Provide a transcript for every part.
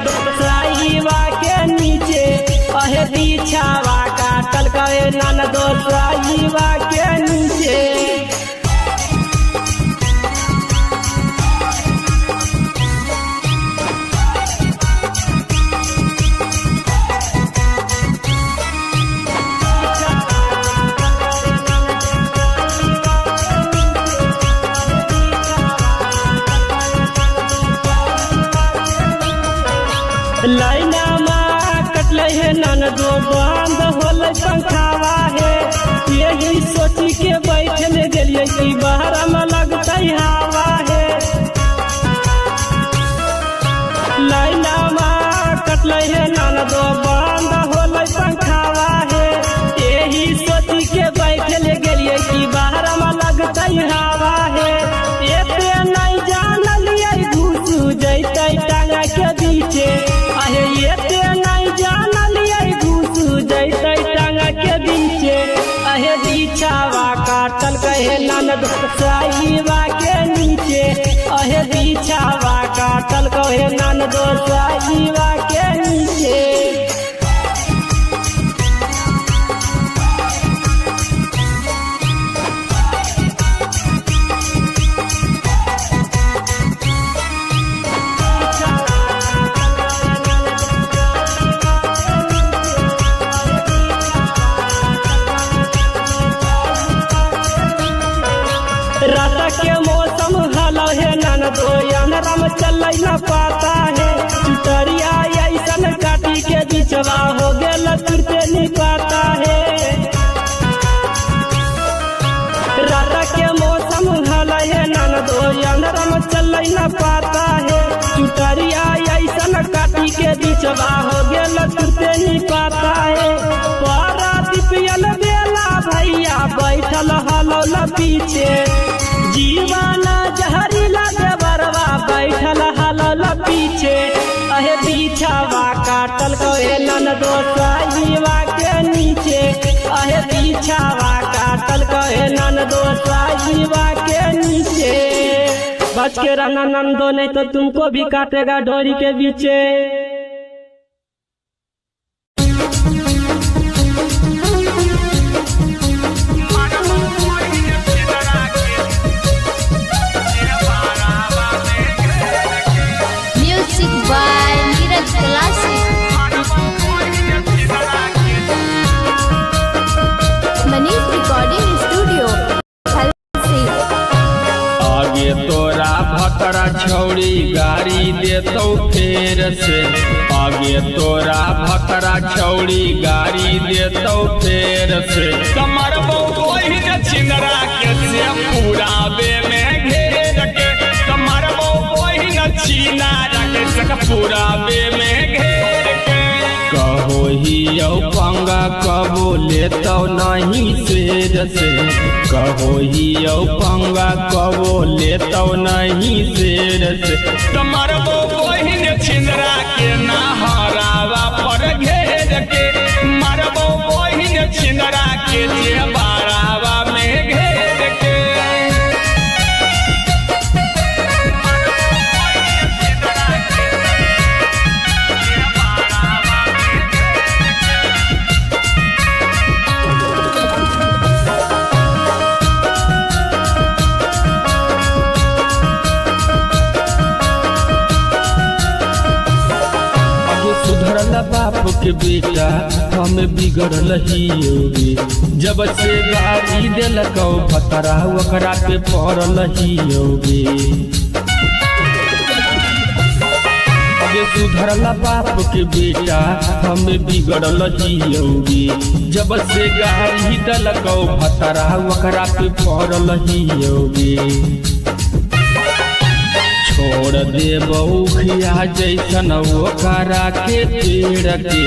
दोसाईवा के नीचे अहे बिछावा काटल कहे नन दोसाईवा के नीचे। लाइना माँ कटले है नन दो बंद होल पंखावा है यही सोची के बैठल गलिए कि बाहर में लगता हवा है। लाइना माँ कटले है नन दो बंद होल पंखावा है यही सोची के बैठल गलिए कि बाहर में लगता हवा है। एते नहीं जानलिए घुस जैते टांगा के पीछे अहे एते नहीं जानलिए घुस जैते टांगा के पीछे अहे बिछावा काटल कहे नन दोसाईवा के नीचे अहे बिछावा काटल कहे नन दोसाईवा के नीचे। रात के मौसम हलो है नन दो अंधराम चल न पाता है चुटरिया ऐसन काटी के बिचवा हो गेल तुरते नहीं पाता है। रात के मौसम हलो है नन दो अंधराम चल न पाता है चुटरिया ऐसन काटी के बिचवा हो गेल तुरते नहीं पाता है। पारा दिपियल बेला भैया बैठल हलो ल पीछे जीवाना जहरीला देवरवा बैठल हलल पीछे अहे बिछावा काटल कहे नन दोसाईवा के नीचे अहे बिछावा काटल कहे नन दोसाईवा के नीचे। बच के रहना नंदो नहीं तो तुमको भी काटेगा डोरी के पीछे। भतरा छौड़ी गाड़ी देतो फेर से आगे तोरा भतरा छौड़ी गाड़ी देतो फेर से कमर बहिन छिंदरा के से पूरा बे में घेर के कमर बहिन छिंदरा के से पूरा बे में घेर के कहो ही पंगा कबो लेतो नहीं शेर से कहो ही पंगा कबो लेतो नहीं शेर से कमर बहिन छिंदरा के नहरावा पर घेर के मरबो बहिन छिंदरा के लिए बारावा में घेर के। बाप के बेटा हम बिगड़ल ही योगी जब से गाड़ी दिलको भतरा ओकरा पे पड़ल ही योगी। अबे सुधरला बाप के बेटा हम बिगड़ल ही योगी जब से गाड़ी दिलको भतरा ओकरा पे पड़ल ही योगी। छोड़ दे बहुखिया जैसन ओकरा के पेड़ के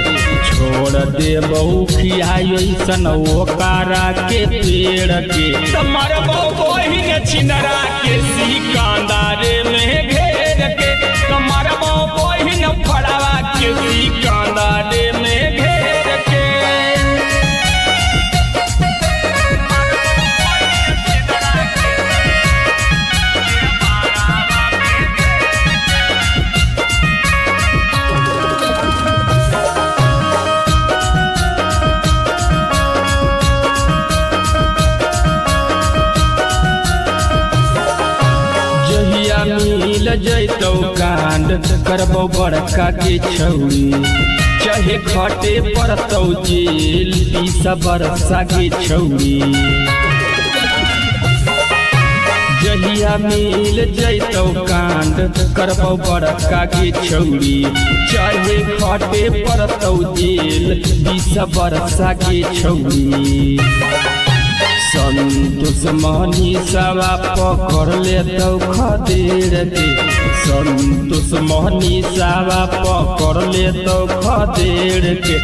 छोड़ दे बहुखिया जैसन ओकरा के पेड़ के तुम्हारा बहिन छिंदरा के सिकंदरे में घेर के तुम्हारा बहिन फड़ावा के सिकंदरे में घेर के। जैतौ कांड करबौ बड़का के छौरी चाहे खटे पड़तौ जेल 20 बरसा के छौरी जहिया मिल जैतौ कांड करबौ बड़का के छौरी चाहे खटे पड़तौ जेल 20 बरसा के छौरी संतोष मनीषवा पकड़ लेतौ खदेड़ के संतोष मनीषवा पकड़ लेतौ खदेड़ के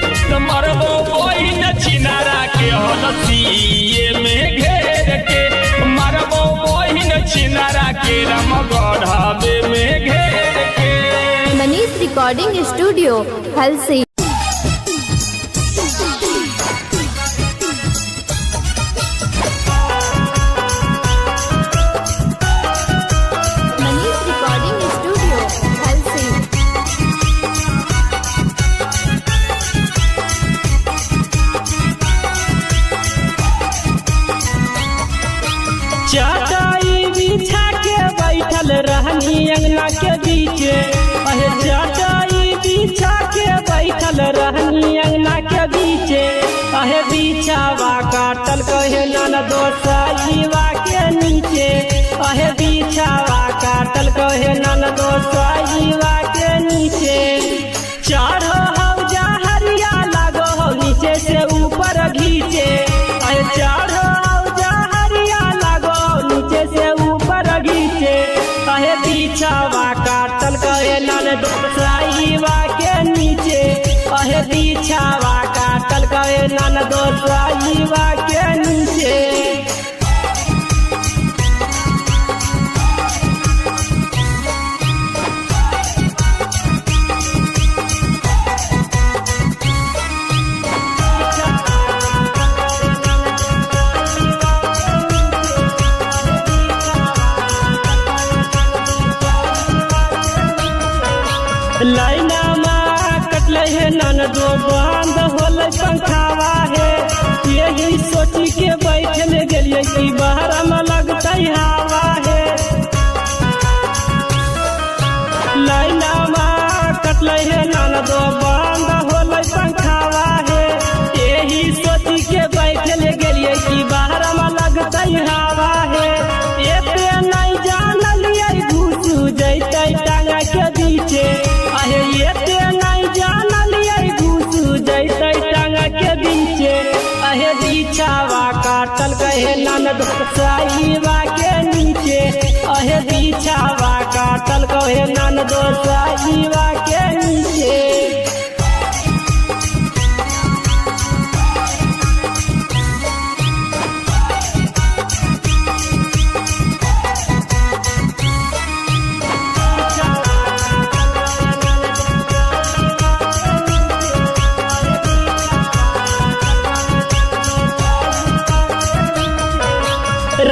मरबो बहिन छिनारा के हलसिए में घेर के मरबो बहिन छिनारा के रामगढ़वे में घेर के। Manish recording studio Halsi. चटाई बिछा के बैठल रहनी अंगना के बीचे अहे चटाई बिछा के बैठल रहनी अंगना के बीचे अहे बिछावा काटल कहे ननदो साईवा के नीचे अहे बिछावा काटल कहे ननदो साईवा के नीचे चढ़ो हौजा हरिया लगो हो नीचे से ऊपर घीचे अहे चढ़ो से ऊपर घीचे कहे बिछावा काटल कहे ननदो साईवा के नीचे कहे बिछावा काटल कहे ननदो साईवा के नीचे। लाइना माँ कटले है ननदो बंद होले पंखावा है यही सोची के बैठल गेलिए कि बाहर में लगता हवा है। लाइना माँ कटले है ननदो बंद होले पंखावा है यही सोची के बैठल गेलिए कि बाहर में लगता हवा है। एते नहीं जानलिए घुस जैते टांगा के बीचे अहे एते नहीं जानलिए घुस जैते टांगा के बीचे अहे बिछावा काटल कहे ननदो साईवा के नीचे अहे बिछावा काटल कहे ननदो साईवा के नीचे।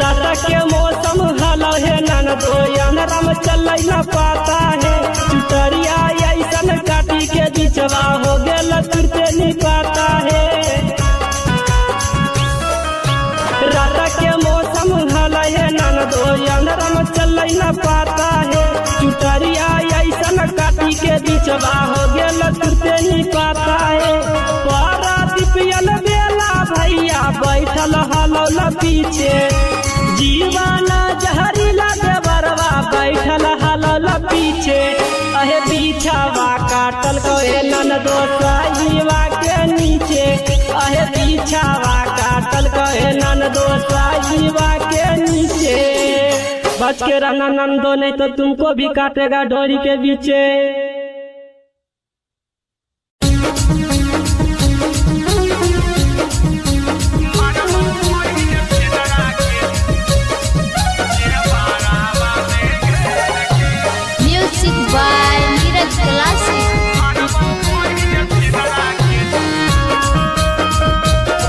रात के मौसम हलो है ननदो अंधरा में चल न पाता है चुटरिया ऐसन काटी के बिचवा हो गेल तुरते नहीं पाता है। रात के मौसम हलो है ननदो अंधरा में चल न पाता है चुटरिया ऐसन काटी के बिचवा हो गेल तुरते नहीं पाता है। पारा दिपियल बेला भैया बैठल हलो न पीछे जीवाना जहरीला देवरवा बैठल हलल पीछे अहे बिछावा काटल कहे ननदो साईवा के नीचे अहे बिछावा काटल कहे ननदो साईवा के नीचे। बच के रहना नंदो नहीं तो तुमको भी काटेगा डोरी के बीचे।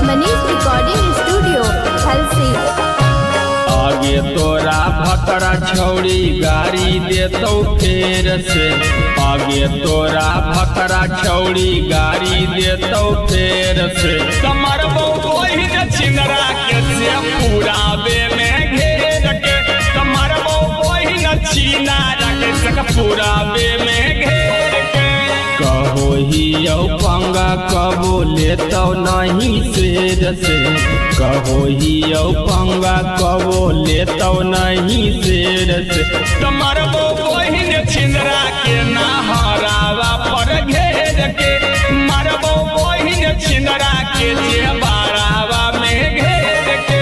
मनीष रिकॉर्डिंग स्टूडियो हलसी। आगे तोरा भकरा छौड़ी गाड़ी देतौ फेर से आगे तोरा भकरा छौड़ी गाड़ी देतौ फेर से कमरबो बहिन छिनरा के से पूरा बे में घेर के कमरबो बहिन छीना रखे सक पूरा बे में घेर के कहो ही पंगा कबो लेतो नहीं शेर से कहो ही पंगा कबो लेतो नहीं शेर से तुम्हार वो बहिन छिंदरा के नहरावा पर घेर के मारबो बहिन छिंदरा के जे बारावा में घेर के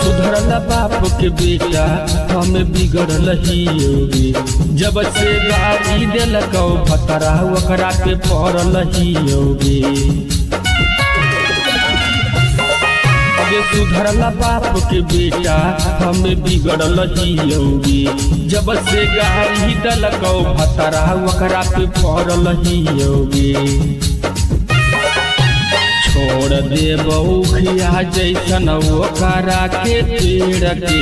सुधरल बाप के बेटा हमें बिगड़ल ही योगी जब से गाड़ी दिलक भतरा ओकरा पे पड़ल ही योगी सुधरल बाप के बेटा हमें बिगड़ल ही योगी जब से गाड़ी दिलक भतरा ओकरा पे पड़ल ही योगी छोड़ दे बउखिया जैसन ओकरा के पेड़ के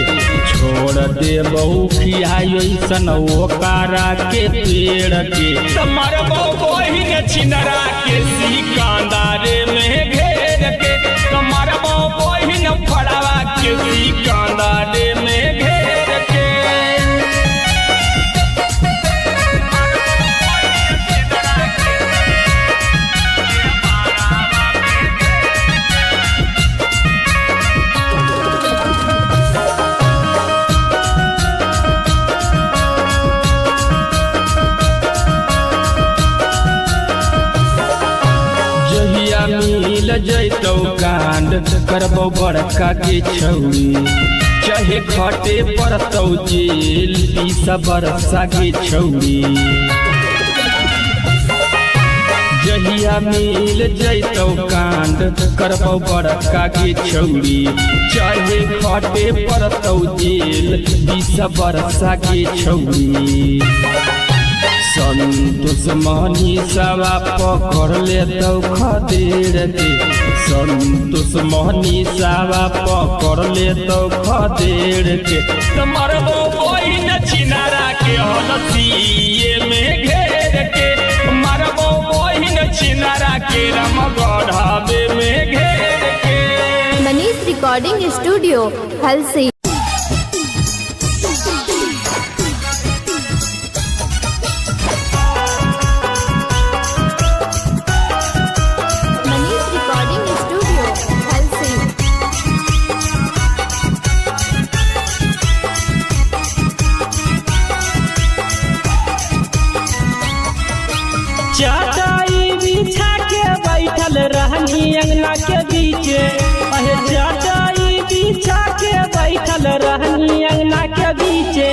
छोड़ दे बउखिया जैसन ओकरा के पेड़ के तुम्हार बहिन छिंदरा के सिकंदर में घेर के तुम्हार बहिन फड़वा के सिकंदर में घेर के मिल जैतौ कांड करबो बड़का के छौरी चाहे खटे पड़तौ जेल 20 बरसा के छौरी जहिया मिल जैतौ कांड करबो बड़का के छौरी चाहे खटे पड़तौ जेल 20 बरसा के छौरी संतोष मनीषवा पकड़ लेतौ खदेड़ के संतोष मनीषवा पकड़ लेतौ खदेड़ के तुम्हार बहिन छिनारा के हलसिए में घेर के मारबो बहिन छिनारा के रामगढ़ावे में घेर के मनीष रिकॉर्डिंग स्टूडियो हलसी चटाई बिछा के बैठल रहनी अंगना के बीचे अहे चटाई बिछा के बैठल रहनी अंगना के बीचे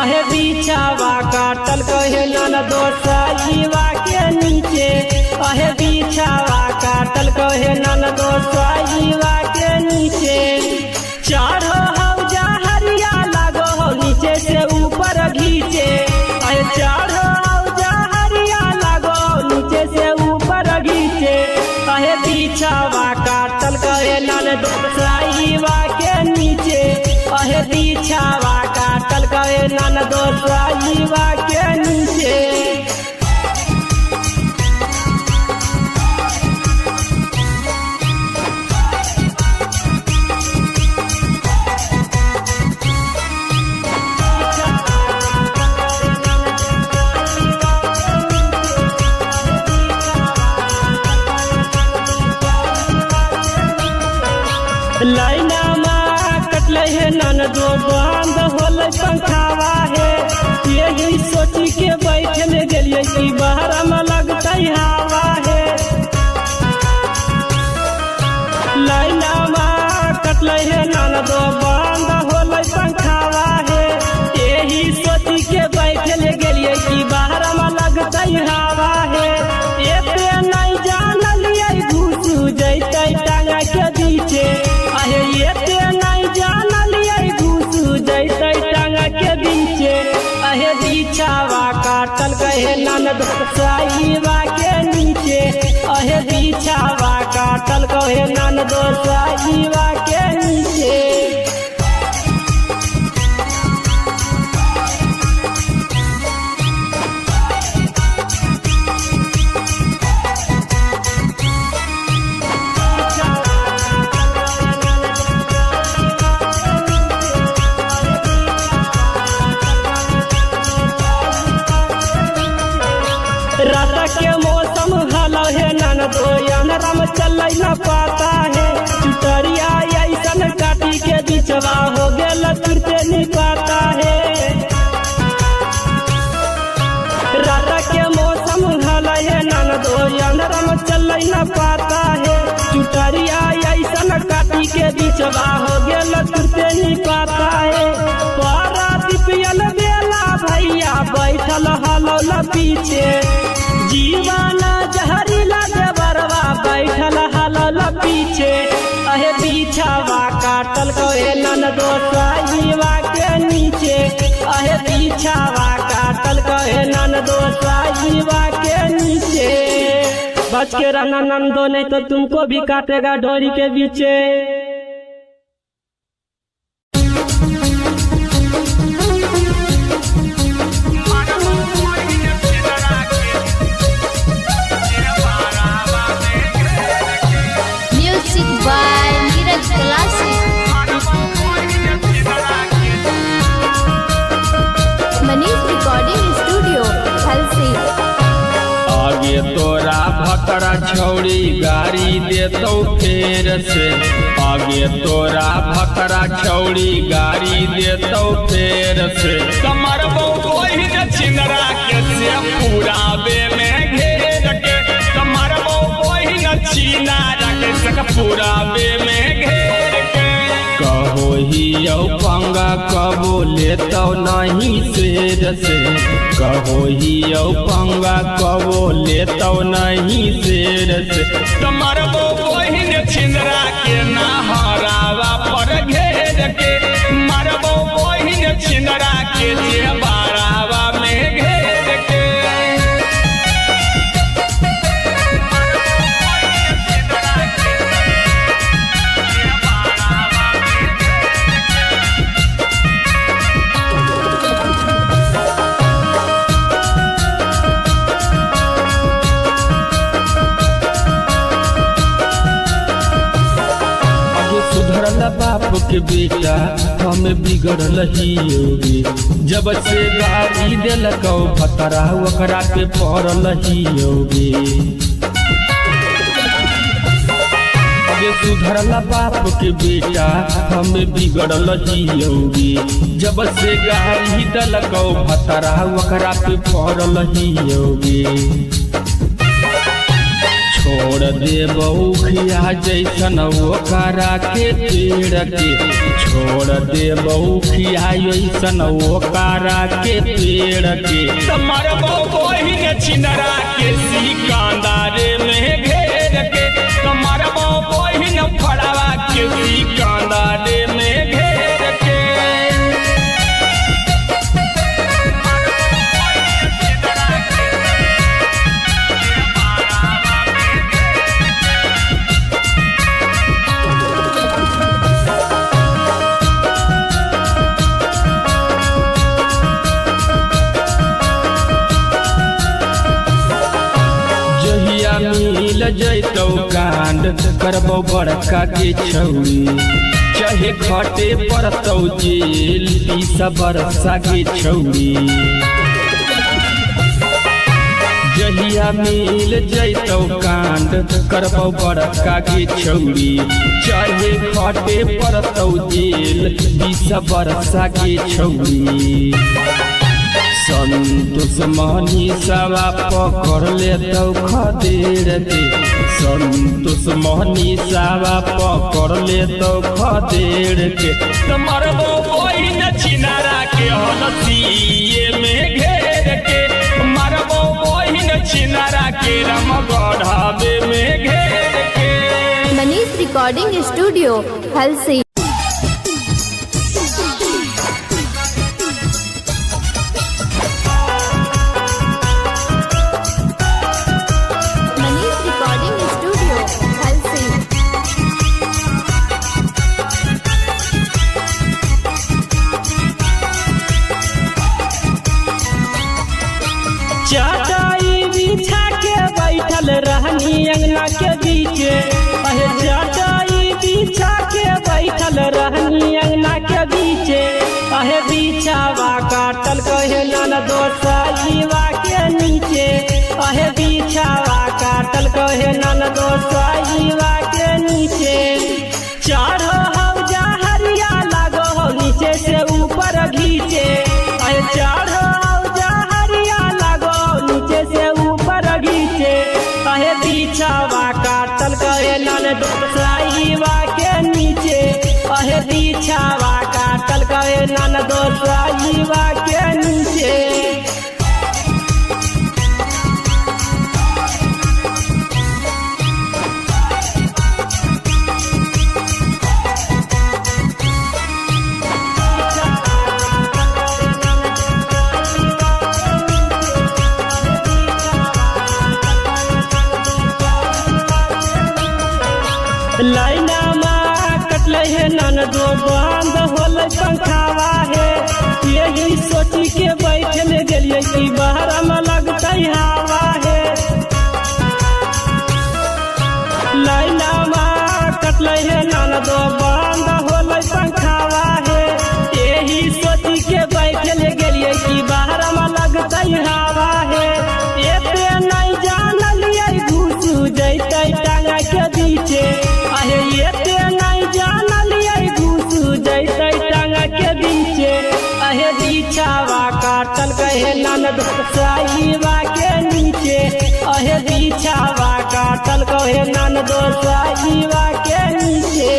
अहे बिछावा काटल कहे नन दोसाईवा के नीचे अहे बिछावा काटल कहे नन दोसाईवा के नीचे चढ़ो हौजा हरिया लगो हो नीचे से ऊपर घीचे अहे चढ़ो से ऊपर घीचे कहे बिछावा काटल कहे नन दोसाईवा के नीचे कहे बिछावा काटल कहे नन दोसाईवा के नीचे लाइना में कटल है नन दो बंद होल पंखावा है यही सोची के बैठल गेलिए कि बाहर में लगता हवा है लाइना में कटल है नन दो बंद होल पंखावा है यही सोची के बैठल गेलिए कि बाहर में लगता हवा है एते नहीं जानलिए घुस जैते टांगा के बीचे अहे एते नहीं जानलिए घुस जैते टांगा के बीचे अहे बिछावा काटल कहे नन दोसाईवा के नीचे अहे बिछावा काटल काटल कहे नन दो साईवा के नीचे। रात के मौसम हलो है नन दो अंधरम चल न पाता है। चुटरिया ऐसन काटी के बिचवा हो गेल तुरते नहीं पाता है। रात के मौसम हलो है नन दो अंधरम चल न पाता है। चुटरिया ऐसन काटी के बिचवा हो गेल तुरते नहीं पाता है। पारा दिपियल बेला भैया बैठल हलो न पीछे। जीवाना जहरीला देवरवा बैठल हलल पीछे। अहे पीछावा काटल कहे नन दो साईवा के नीचे। अहे पीछावा काटल कहे नन दो साईवा के नीचे। बच के रहना नंदो नहीं तो तुमको भी काटेगा डोरी के पीछे। आगे तोरा भकरा छौड़ी गाड़ी देतौ फेर से। आगे तोरा भकरा छौड़ी गाड़ी देतौ फेर से। कमर बोही छिंदरा के से पूराबे में घेर के। कमर बोही छिनारा के से पूराबे में घेर के। कहो ही यौ पंगा कबो लेतौ नहीं शेर से। कहो ही यौ पंगा कबो लेतौ नहीं शेर से। कमर बोही छिंदरा के नहरावा पर घेर के। मरबो बोही छिंदरा के जे बारावा में घेर के। सुधरल बाप के बेटा हमें बिगड़ल ही योगी। जब से गाड़ी दिलकौ भतरा ओकरा पे पड़ल ही योगी। सुधरल बाप के बेटा हमें बिगड़ल ही योगी। जब से गाड़ी दिलकौ भतरा ओकरा पे पड़ल ही योगी। छोड़ दे बउखिया जैसन ओकरा के पेड़ के। छोड़ दे बउखिया जैसन ओकरा के पेड़ के। तमर बोही छिनरा के सिकंदरे में घेर के। तमर बोही फड़वा के सिकंदरे में घेर के। मिल जैतौ कांड करबौ बड़का के छौड़ी। चाहे खटे पड़तौ जेल 20 बरसा के छौड़ी। जहिया मिल जैतौ कांड करबौ बड़का के छौड़ी। चाहे खटे पड़तौ जेल 20 बरसा के छौड़ी। संतोष मनीषवा पकड़ लेतौ खदेड़ के। संतोष मनीषवा पकड़ लेतौ खदेड़ के। तमर बोही छिनारा के हलसिए में घेर के। मरबो बोही छिनारा के रमगढ़ावे में घेर के। Manish recording studio Halsi. Manish recording studio Halsi. कहे नान दोसाईवा के नीचे अहे बिछावा काटल कहे नान दोसाईवा के नीचे चढ़ो हौजा हरिया लागो हो नीचे से ऊपर घीचे अहे चढ़ो हौजा हरिया लागो नीचे से ऊपर घीचे अहे बिछावा काटल कहे नान दोसाईवा के नीचे अहे बिछावा काटल कहे नान दोसाईवा के नीचे लाइना माँ कटले है नन दो बंद होल पंखावा है यही सोची के बैठल गेलिए कि बाहर में लगते हवा है लाइना माँ कटले है नन दो बंद होल पंखावा है यही सोची के बैठल गेलिए कि बाहर में लगते हवा है एते नहीं जानलिए घुसू जैते टांगा के बीचे अहे एते नहीं जानलिए घुसू जैते टांगा के बीचे अहे बिछावा काटल कहे नान दोसाईवा के नीचे अहे बिछावा काटल कहे नान दोसाईवा के नीचे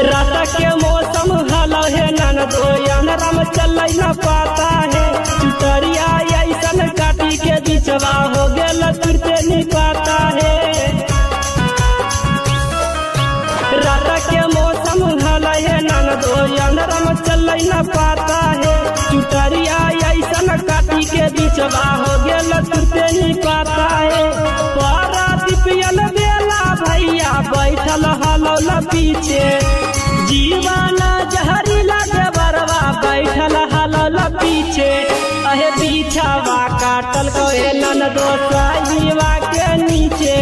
रात के मौसम हल है नन दो अंधरम चल न पाता है चुटरिया ऐसन काटी के बिचवा हो गेल तुरते नहीं पाता है रात के मौसम हल है नन दो अंधरम चल न पाता है चुटरिया ऐसन काटी के बिचवा हो गेल तुरते नहीं पाता है पारा दिपियल बेला भैया बैठल हलौल पीछे जीवन जहरीला बरवा बैठल हलौल पीछे अहे बिछावा काटल कहे नन दोसाईवा के नीचे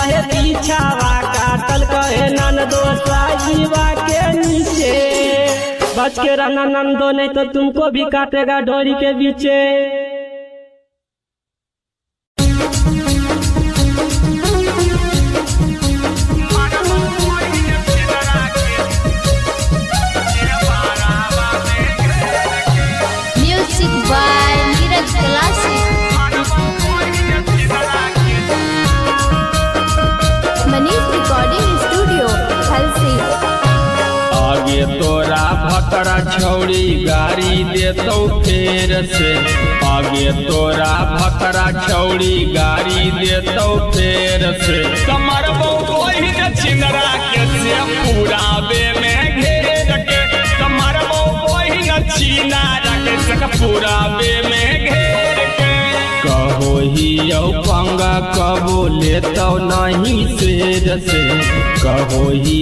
अहे बिछावा काटल कहे नन दोसाईवा के नीचे बच के रहना नंदो नहीं तो तुमको भी काटेगा डोरी के बीचे तोरा भकरा छौड़ी गाड़ी देतौ फेर से आगे तोरा भकरा छौड़ी गाड़ी देतौ फेर से कमर बौही छिंदरा के से पूरा बे में घेर के कमर बौही छिनारा के से पूरा बे में घेर के कहो ही पंगा कबो लेतौ नहीं शेर से कहो ही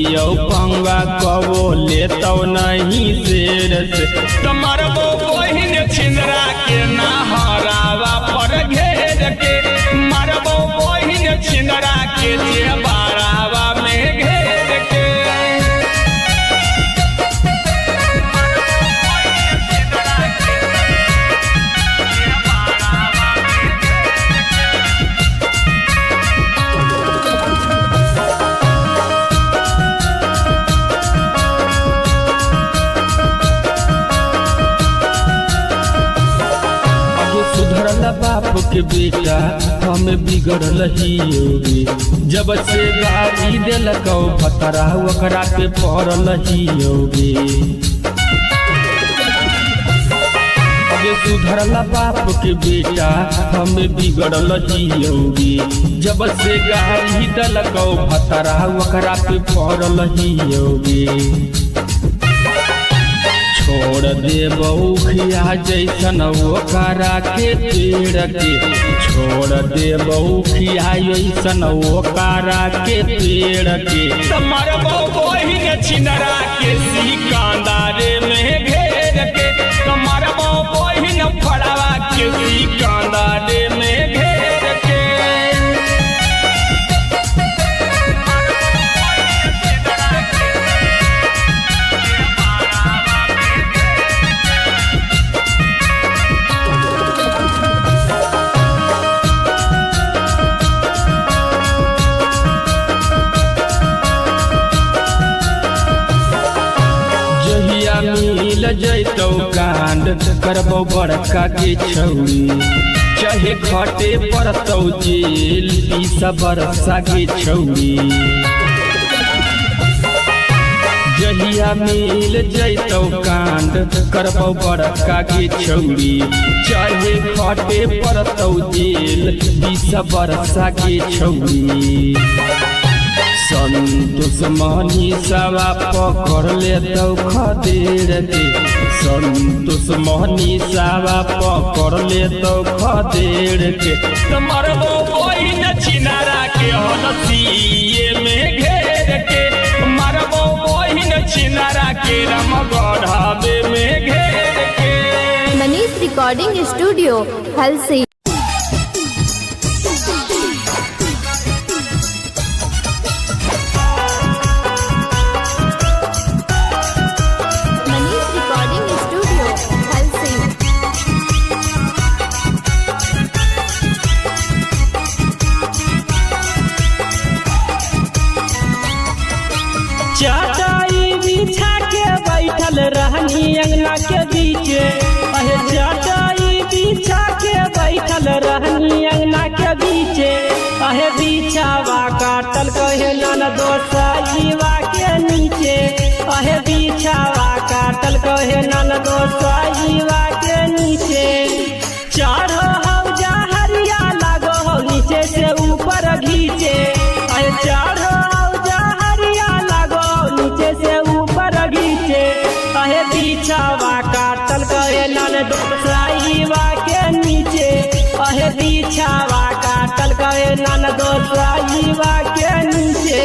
पंगा कबो लेतौ नहीं शेर से कमर बहिन छिंदरा के नहरावा पर घेर के मरबो बहिन छिंदरा के बारावा में घेर के बाप के बेटा हमें बिगड़ल ही होगी जब से गाड़ी दिलक भतरा ओकरा पे पड़ल ही होगी अगे सुधरला बाप के बेटा हमें बिगड़ल ही होगी जब से गाड़ी दिलक भतरा ओकरा पे पड़ल ही होगी छोड़ दे बउखिया जैसन ओकरा के पेड़ के, छोड़ दे बउखिया जैसन ओकरा के पेड़ के। तमर बहिन छिनरा के सिकंदरे में घेर के, तमर बहिन फड़वा के सिकंदरे में घेर के। मिल जैतौ कांड करबौ बड़का के छौरी, चाहे खटे पड़तौ जेल 20 बरसा के छौरी। जहिया मिल जैतौ कांड करबौ बड़का के छौरी, चाहे खटे पड़तौ जेल 20 बरसा के छौरी। संतोष मनीषवा पकड़ लेतौ खदेड़ के, संतोष मनीषवा पकड़ लेतौ खदेड़ के। तमर बहिन छिनरा के हलसिए में घेर के, मरबो बहिन छिनरा के रामगढ़वे में घेर के। Manish recording studio Halsi. चटाई बिछा के बैठल रहनी अंगना के बीचे, अहे चटाई बिछा के बैठल रहनी अंगना के बीचे। अहे बिछावा काटल कहे ननदो साईवा के नीचे, अहे बिछावा काटल कहे ननदो साईवा के नीचे। चढ़ो हौजा हरिया लागो हो नीचे से ऊपर घीचे, अहे चढ़ो से ऊपर घीचे। अहे बिछावा काटल कहे ननदो साईवा के नीचे, अहे बिछावा काटल कहे ननदो साईवा के नीचे।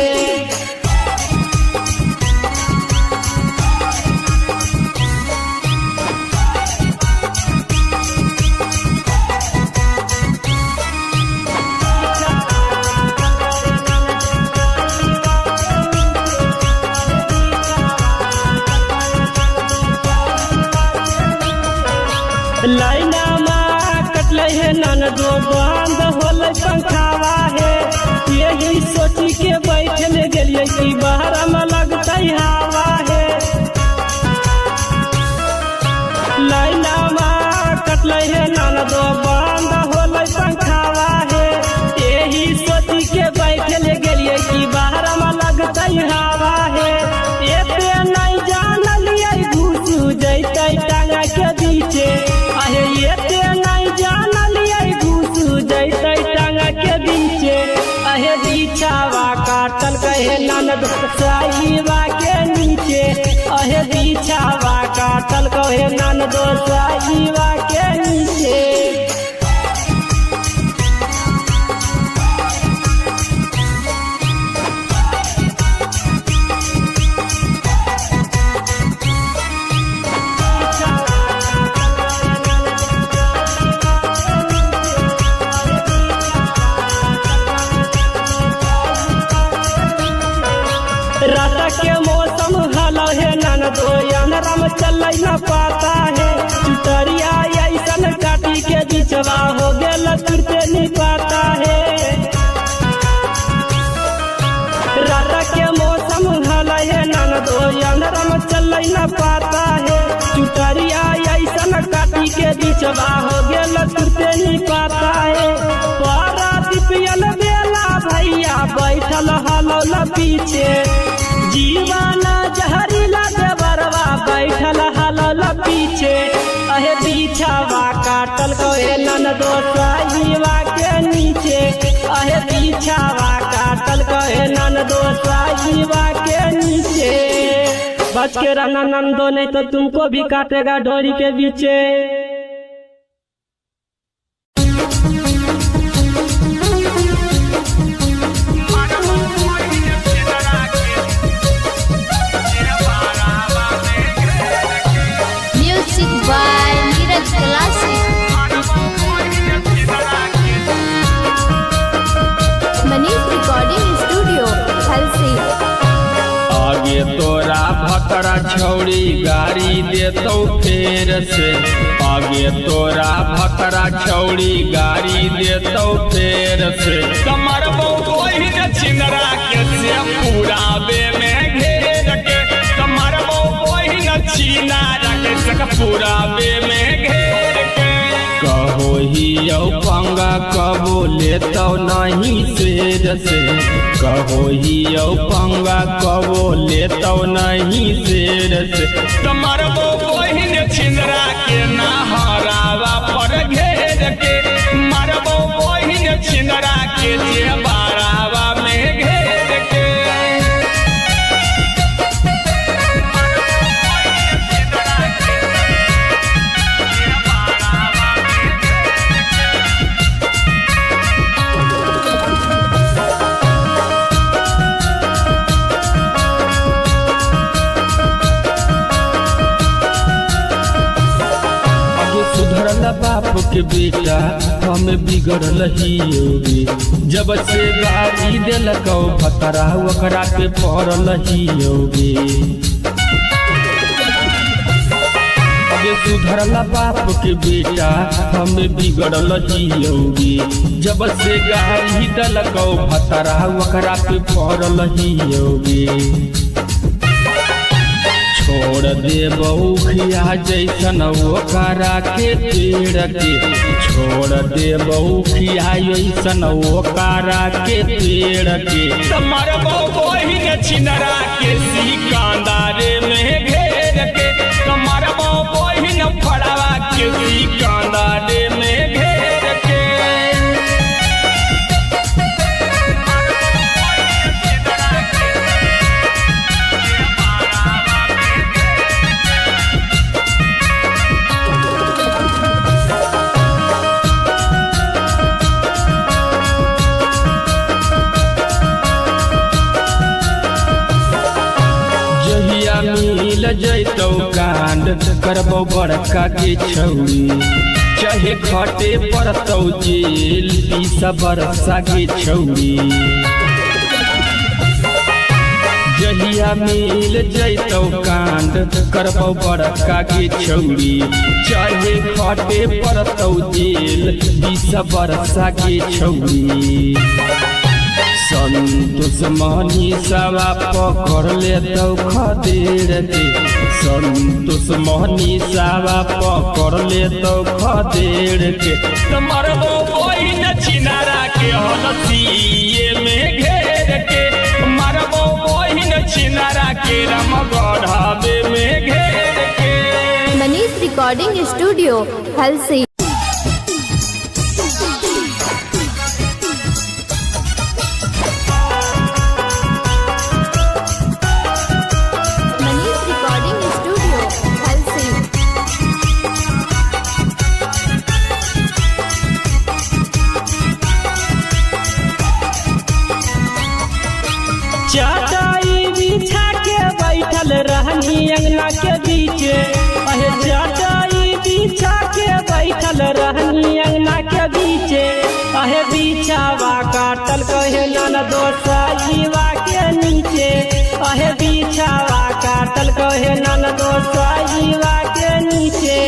लाइना माँ कटले है ननदो बंद होले पंखावा है, यही सोची के बैठल गेलिए कि बाहर में लगता हवा है। लाइना माँ कटले है ननदो बंद होले पंखावा है, यही सोची के बैठल गेलिए कि बाहर में लगता हवा है। एते नहीं जानलिए घुस जैते टांगा के बीचे, अहे एते नहीं जानलिए घुस जैते टांगा के बीचे। अहे बिछावा काटल कहे ननदो साईवा के नीचे, अहे बिछावा काटल कहे ननदो साईवा के नीचे। रात के मौसम हलो है ननदो अंधरम चल न पाता है, चुटरिया ऐसन काटी के बिचवा हो गेल तुरते नहीं पाता है। रात के मौसम हलो है ननदो अंधरम चल न पाता है, चुटरिया ऐसन काटी के बिचवा हो गेल तुरते नहीं पाता है। पियल बेला भैया बैठल हलो ल पीछे, जीवाना जहरीला देवरवा बैठल हलो ल पीछे। अहे बिछावा काटल कहे ननदो साईवा के नीचे, अहे बिछावा काटल कहे ननदो साईवा के नीचे। बच के रहना नंदो, नहीं तो तुमको भी काटेगा डोरी के बीचे। Music by Neeraj classic. Manish recording studio हलसी। आगे तोरा भकरा छौड़ी गाड़ी देतौ फेर से, आगे तोरा भकरा छौड़ी गाड़ी देतौ फेर से। कमर बहिन छिंदरा के से पुरावे में घेर के, कमर बहिन छिनारा के से पुरावे में घेर के। कहो ही यौ पंगा कबो लेतौ नहीं शेर से, कहो ही यौ पंगा कबो लेतौ नहीं शेर से। कमर बहिन छिंदरा के नहरावा पर घेर के, मरबो बहिन छिंदरा के जे बारावा में घेर के। सुधरल बाप के बेटा हम बिगड़ल ही योगी, जब से गाड़ी दिलकौ भतरा ओकरा पे पड़ल ही योगी। अबे सुधरल बाप के बेटा हम बिगड़ल ही योगी, जब से गाड़ी दिलकौ भतरा ओकरा पे पड़ल ही योगी। छोड़ दे बहुखिया जैसन ओकरा के पेड़ के, छोड़ दे बहुखिया जैसन ओकरा के पेड़ के। तमर बहिन छिनरा के सिकंदरे में घेर के, तमर बहिन फड़वा के सिकंदरे में घेर के। मिल जैतौ कांड करबौ बड़का के छौड़ी, चाहे खटे पड़तौ जेल 20 बरसा के छौड़ी। जहिया मिल जैतौ कांड करबौ बड़का के छौड़ी, चाहे खटे पड़तौ जेल 20 बरसा के छौड़ी। संतोष मनीषवा पकड़ लेतौ खदेड़ के, संतोष मनीषवा पकड़ लेतौ खदेड़ के। तमर बहिन छिनारा के हलसिए में घेर के, मरबो बहिन छिनारा के रामगढ़वे में घेर के। Manish recording studio Halsi. चटाई बिछा के बैठल रहनी अंगना के बीचे, अहे चटाई बिछा के बैठल रहनी अंगना के बीचे। अहे बिछावा काटल कहे ननदो साईवा के नीचे, अहे बिछावा काटल कहे ननदो साईवा के नीचे।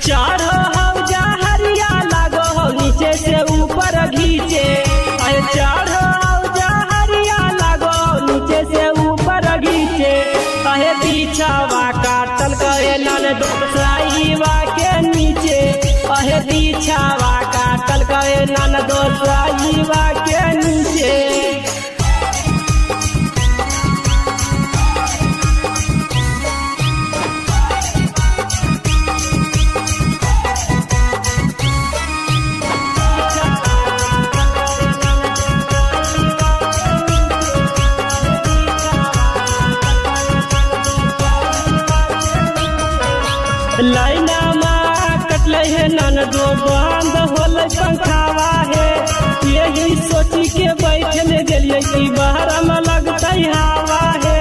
चढ़ो हौजा हरिया लागो हो नीचे से ऊपर घीचे, अहे चढ़ो हौजा हरिया लागो नीचे से ऊपर घीचे। अहे बिछावा काटल कहे ननदो साईवा के नीचे, अहे बिछावा काटल कहे ननदो साईवा के नीचे। बंद होले पंखावा है यही सोची के बैठल गेलिए कि बाहर में लगता हवा है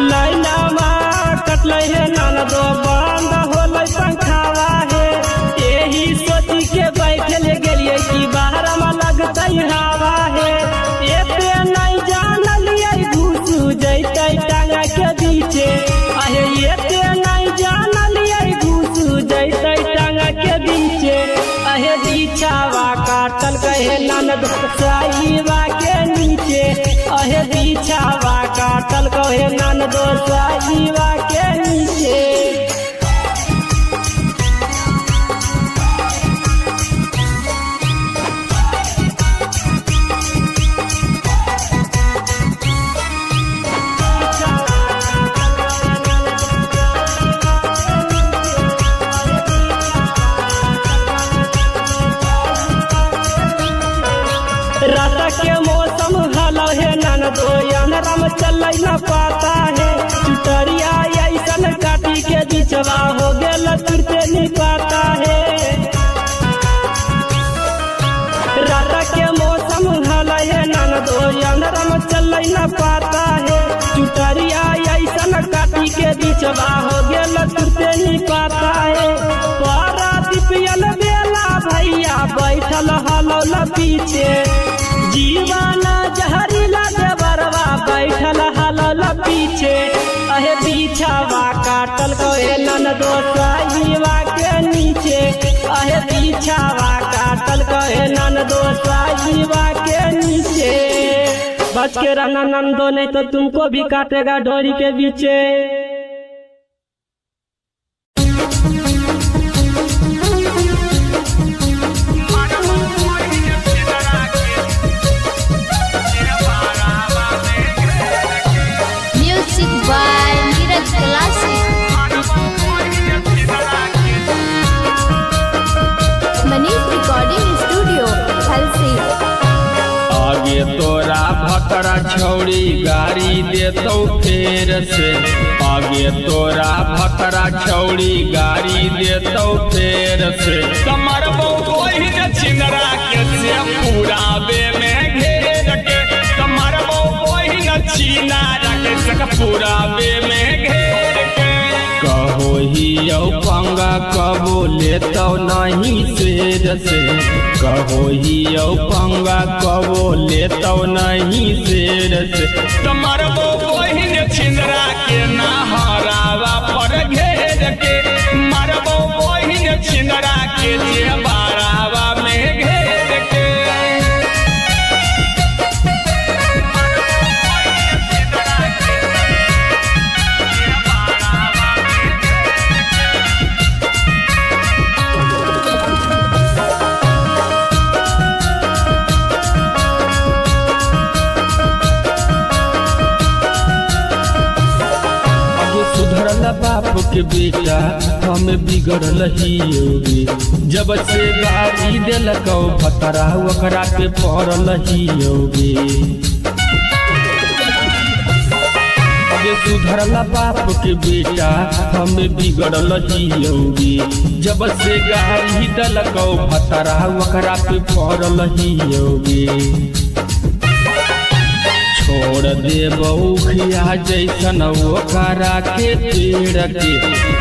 लाइनमा कटले है ननदो बंद होले पंखावा है यही सोची के बैठल गेलिए कि बाहर में लगता हवा है एते नहीं जानलिए घुस जैते टांगा के पीछे आहे एते नहीं जानलिए घुस जैते टांगा के पीछे आहे बिछावा काटल कहे ननद साईवा के नीचे आहे बिछावा काटल कहे ननद साईवा के नीचे रात के मौसम हलो है ननदो अंधरा में चल न पाता है चुटरिया ऐसन काटी के बिचवा हो गेल तुरते नहीं पाता है रात के मौसम हलो है ननदो अंधरा में चल न पाता है चुटरिया ऐसन काटी के बिचवा हो गेल तुरते नहीं पाता है पारा दिपियल बेला भैया बैठल हलो न पीछे जीवाना जहरीला देवरवा बैठल हलल पीछे अहे बिछावा काटल कहे ननदो साईवा के नीचे अहे बिछावा काटल कहे ननदो साईवा के नीचे बच के रहना नंदो नहीं तो तुमको भी काटेगा डोरी के पीछे by Neeraj Classic. Manish Recording Studio, Halsi. आगे तोरा भकरा छौड़ी गाड़ी देतौ फेर से आगे तोरा भकरा छौड़ी गाड़ी देतौ फेर से कमर बोही छिनरा के से पूरा बे में घेर के कमर बोही छिनारा के से पूरा बे में घेर के कहो ही यौ पंगा कबो लेतौ नहीं शेर से कहो ही यौ पंगा कबो लेतौ नहीं शेर से कमर बोही छिंदरा के नहरावा पर घेर के मरबो बोही छिंदरा के जे बारावा में घेर के सुधरल बाप के बेटा हम बिगड़ल ही योगी जब से गाड़ी दिलकौ भतरा ओकरा पे पड़ल ही योगी सुधरल बाप के बेटा हम बिगड़ल ही योगी जब से गाड़ी दिलकौ भतरा ओकरा पे पड़ल ही योगी छोड़ देबौ खिया जैसन ओकरा के पेड़ के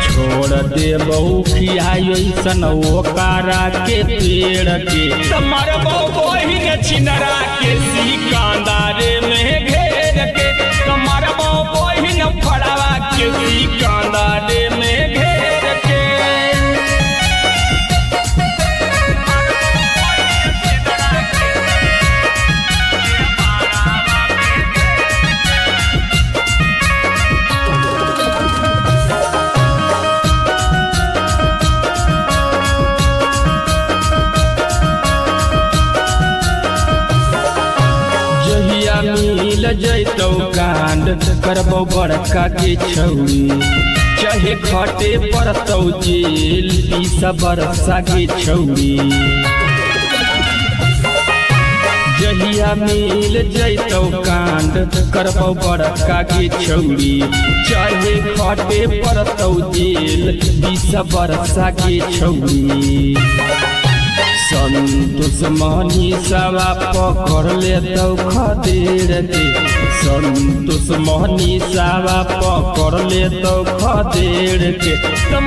छोड़ देबौ खिया जैसन ओकरा के पेड़ के मरबौ बोही छिनरा के सिकंदर में घेर के मरबौ बोही फड़वा के सिकंदर में घेर के मिल जैतौ कांड करबौ बड़का के छौरी चाहे खटे पड़तौ जेल 20 बरसा के छौरी जहिया मिल जैतौ कांड करबौ बड़का के छौरी, चाहे खटे पड़तौ जेल 20 बरसा के छौरी। संतोष मनीषवा पकड़ लेतौ खदेड़ के, संतोष मनीषवा पकड़ लेतौ खदेड़ के।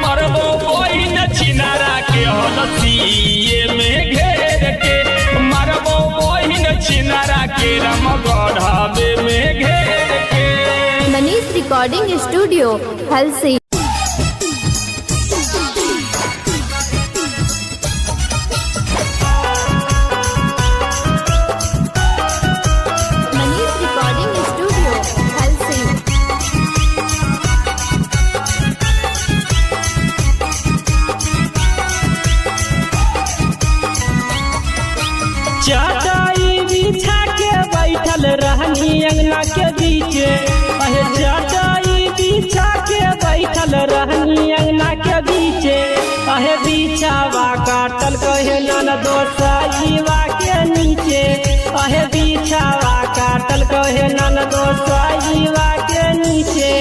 मरबो बहिन छिनारा के हलसिए में घेर के, मरबो बहिन छिनारा के रामगढ़वे में घेर के। Manish recording studio Halsi. Manish recording studio Halsi. चटाई बिछा के बैठल रहनी अंगना के बीचे, अहे चटाई बिछा के बैठल रहनी अंगना के बीचे। अहे बिछावा काटल कहे नन दोसाईवा के नीचे, अहे बिछावा काटल कहे नन दोसाईवा के नीचे।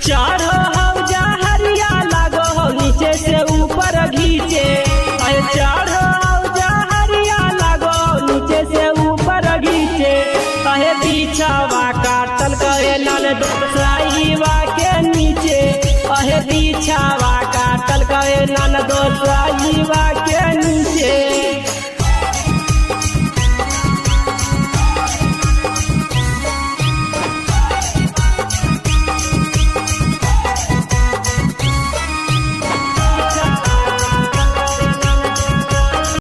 चढ़ो हौ जहरिया लागो हौ नीचे से ऊपर घीचे, अहे चढ़ो हौ जहरिया लागो नीचे से ऊपर घीचे। अहे बिछावा काटल कहे नन दोसाईवा के नीचे, अहे बिछावा काटल कहे नन दोसाईवा